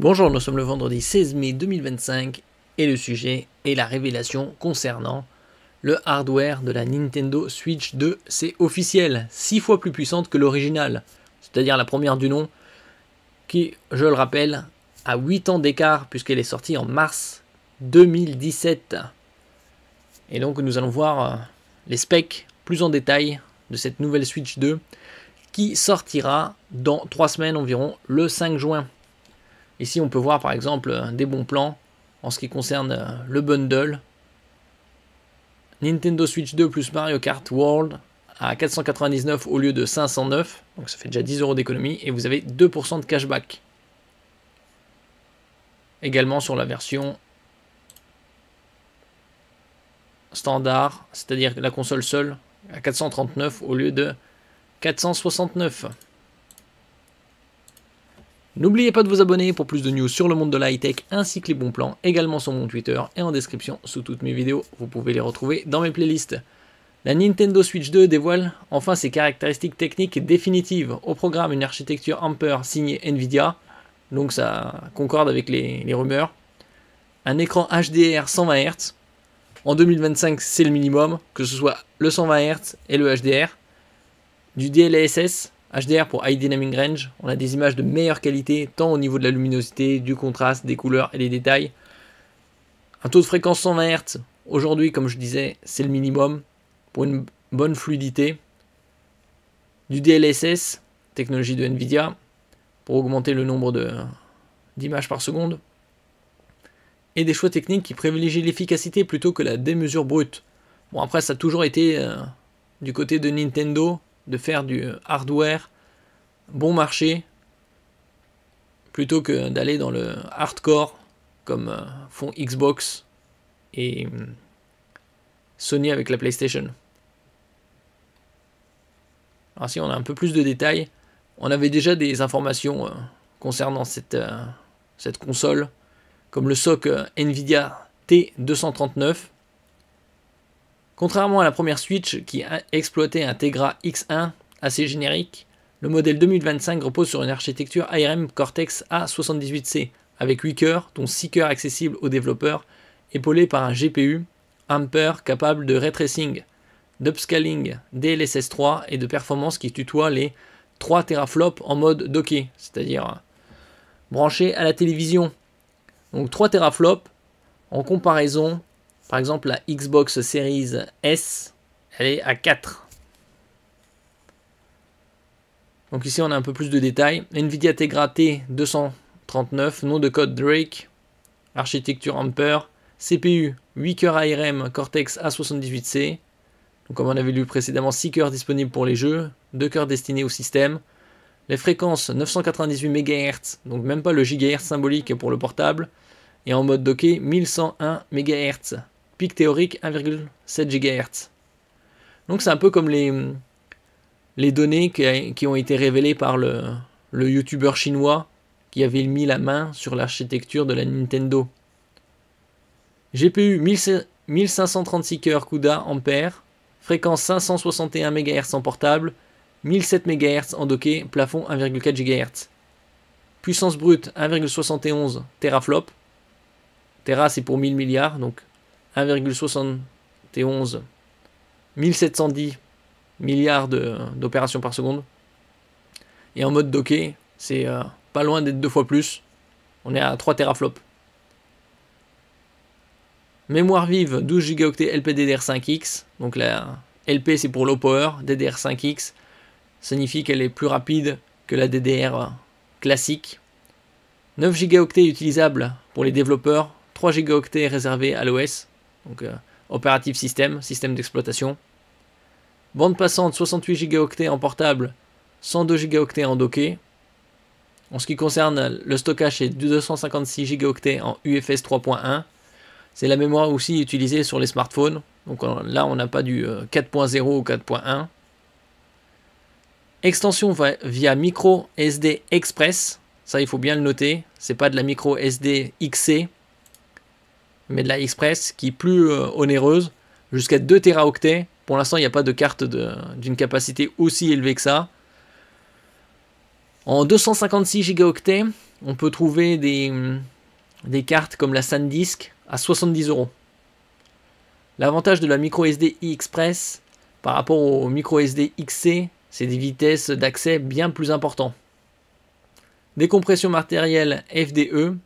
Bonjour, nous sommes le vendredi 16 mai 2025 et le sujet est la révélation concernant le hardware de la Nintendo Switch 2. C'est officiel, 6 fois plus puissante que l'original, c'est-à-dire la première du nom, qui, je le rappelle, a 8 ans d'écart puisqu'elle est sortie en mars 2017. Et donc nous allons voir les specs plus en détail de cette nouvelle Switch 2 qui sortira dans 3 semaines environ, le 5 juin. Ici, on peut voir par exemple des bons plans en ce qui concerne le bundle. Nintendo Switch 2 plus Mario Kart World à 499 au lieu de 509. Donc ça fait déjà 10 € d'économie et vous avez 2% de cashback. Également sur la version standard, c'est-à-dire la console seule, à 439 au lieu de 469. N'oubliez pas de vous abonner pour plus de news sur le monde de la high-tech ainsi que les bons plans, également sur mon Twitter et en description sous toutes mes vidéos. Vous pouvez les retrouver dans mes playlists. La Nintendo Switch 2 dévoile enfin ses caractéristiques techniques définitives. Au programme, une architecture Ampere signée Nvidia, donc ça concorde avec les rumeurs. Un écran HDR 120 Hz. En 2025, c'est le minimum, que ce soit le 120 Hz et le HDR. Du DLSS. HDR pour High Dynamic Range, on a des images de meilleure qualité, tant au niveau de la luminosité, du contraste, des couleurs et des détails. Un taux de fréquence 120 Hz, aujourd'hui, comme je disais, c'est le minimum pour une bonne fluidité. Du DLSS, technologie de Nvidia, pour augmenter le nombre d'images par seconde. Et des choix techniques qui privilégient l'efficacité plutôt que la démesure brute. Bon, après, ça a toujours été du côté de Nintendo, de faire du hardware bon marché plutôt que d'aller dans le hardcore comme font Xbox et Sony avec la PlayStation. Alors si on a un peu plus de détails, on avait déjà des informations concernant cette console, comme le SoC Nvidia T239. Contrairement à la première Switch qui exploitait un Tegra X1 assez générique, le modèle 2025 repose sur une architecture ARM Cortex A78C avec 8 cœurs, dont 6 cœurs accessibles aux développeurs, épaulés par un GPU Ampere capable de ray tracing, d'upscaling DLSS 3 et de performance qui tutoie les 3 teraflops en mode docké, c'est-à-dire branché à la télévision. Donc 3 teraflops en comparaison. Par exemple, la Xbox Series S, elle est à 4. Donc ici, on a un peu plus de détails. Nvidia Tegra T239, nom de code Drake, architecture Ampere, CPU 8 cœurs ARM Cortex A78C. Donc comme on avait lu précédemment, 6 cœurs disponibles pour les jeux, 2 cœurs destinés au système. Les fréquences 998 MHz, donc même pas le gigahertz symbolique pour le portable. Et en mode docké, 1101 MHz. Pic théorique 1,7 GHz. Donc c'est un peu comme les données qui ont été révélées par le youtubeur chinois qui avait mis la main sur l'architecture de la Nintendo. GPU 1536 cœurs CUDA Ampère, fréquence 561 MHz en portable, 1007 MHz en docké, plafond 1,4 GHz. Puissance brute 1,71 teraflop. Tera c'est pour 1000 milliards, donc 1,71 1710 milliards d'opérations par seconde. Et en mode docké, c'est pas loin d'être 2 fois plus. On est à 3 teraflops. Mémoire vive 12 Go LPDDR5X. Donc la LP c'est pour low power, DDR5X signifie qu'elle est plus rapide que la DDR classique. 9 Go utilisables pour les développeurs, 3 Go réservés à l'OS. Donc opérative système d'exploitation. Bande passante 68 Go en portable, 102 Go en docké. En ce qui concerne le stockage, c'est 256 Go en UFS 3.1. C'est la mémoire aussi utilisée sur les smartphones. Donc là, on n'a pas du 4.0 ou 4.1. Extension via micro SD Express. Ça, il faut bien le noter. C'est pas de la micro SD XC, mais de la Express qui est plus onéreuse, jusqu'à 2 Teraoctets. Pour l'instant, il n'y a pas de carte d'une capacité aussi élevée que ça. En 256 Go on peut trouver des cartes comme la SanDisk à 70 €. L'avantage de la microSD Express par rapport au microSD XC, c'est des vitesses d'accès bien plus importantes. Décompression matérielle FDE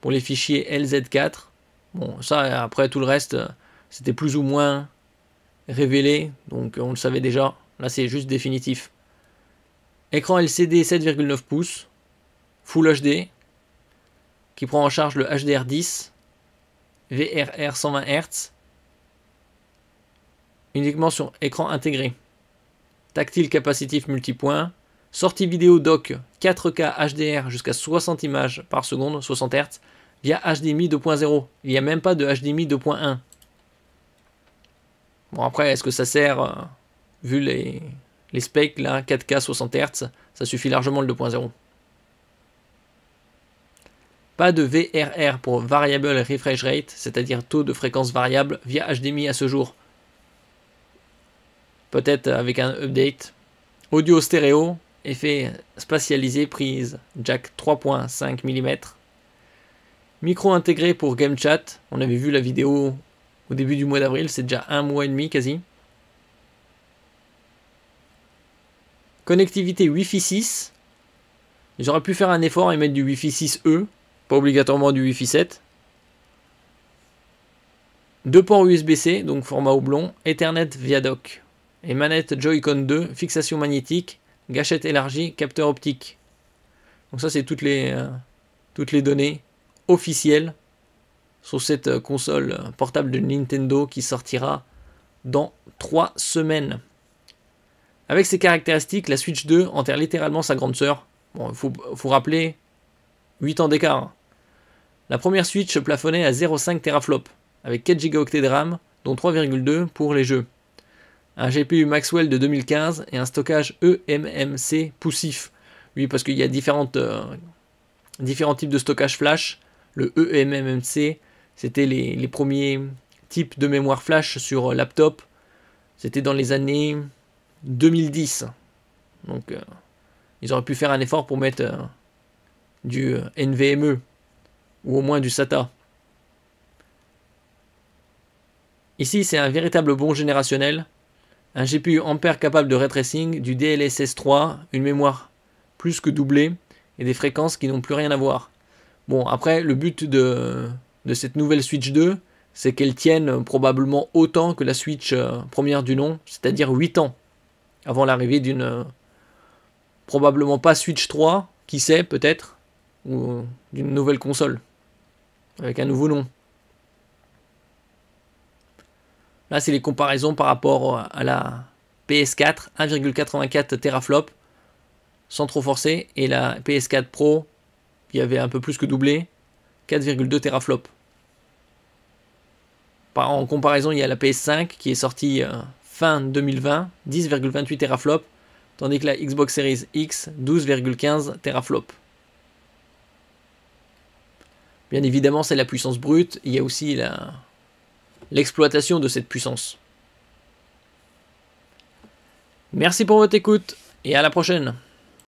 pour les fichiers LZ4. Bon, ça, après tout le reste, c'était plus ou moins révélé, donc on le savait déjà. Là, c'est juste définitif. Écran LCD 7,9 pouces, Full HD, qui prend en charge le HDR10, VRR 120 Hz, uniquement sur écran intégré. Tactile capacitif multipoint, sortie vidéo dock 4K HDR jusqu'à 60 images par seconde, 60 Hz, via HDMI 2.0. Il n'y a même pas de HDMI 2.1. Bon, après, est-ce que ça sert, vu les specs, là, 4K 60 Hz, ça suffit largement le 2.0. Pas de VRR pour Variable Refresh Rate, c'est-à-dire taux de fréquence variable via HDMI à ce jour. Peut-être avec un update. Audio stéréo, effet spatialisé, prise jack 3.5 mm. Micro intégré pour Game Chat, on avait vu la vidéo au début du mois d'avril, c'est déjà un mois et demi quasi. Connectivité Wi-Fi 6. Ils auraient pu faire un effort et mettre du Wi-Fi 6E, pas obligatoirement du Wi-Fi 7. 2 ports USB-C, donc format houblon, Ethernet via dock. Et manette Joy-Con 2, fixation magnétique, gâchette élargie, capteur optique. Donc ça, c'est toutes les données officielles sur cette console portable de Nintendo qui sortira dans 3 semaines. Avec ces caractéristiques, la Switch 2 enterre littéralement sa grande sœur. Bon, il faut rappeler 8 ans d'écart. La première Switch plafonnait à 0,5 teraflop, avec 4 Go de RAM, dont 3,2 pour les jeux. Un GPU Maxwell de 2015 et un stockage eMMC poussif. Oui, parce qu'il y a différents types de stockage flash. Le eMMC, c'était les premiers types de mémoire flash sur laptop. C'était dans les années 2010. Donc, ils auraient pu faire un effort pour mettre du NVMe ou au moins du SATA. Ici, c'est un véritable bond générationnel. Un GPU Ampere capable de ray tracing, du DLSS 3, une mémoire plus que doublée et des fréquences qui n'ont plus rien à voir. Bon, après, le but de cette nouvelle Switch 2, c'est qu'elle tienne probablement autant que la Switch première du nom, c'est-à-dire 8 ans, avant l'arrivée d'une probablement pas Switch 3, qui sait peut-être, ou d'une nouvelle console, avec un nouveau nom. Là, c'est les comparaisons par rapport à la PS4, 1,84 teraflop, sans trop forcer, et la PS4 Pro, qui avait un peu plus que doublé, 4,2 teraflop. En comparaison, il y a la PS5 qui est sortie fin 2020, 10,28 teraflop, tandis que la Xbox Series X, 12,15 teraflop. Bien évidemment, c'est la puissance brute, il y a aussi l'exploitation de cette puissance. Merci pour votre écoute et à la prochaine.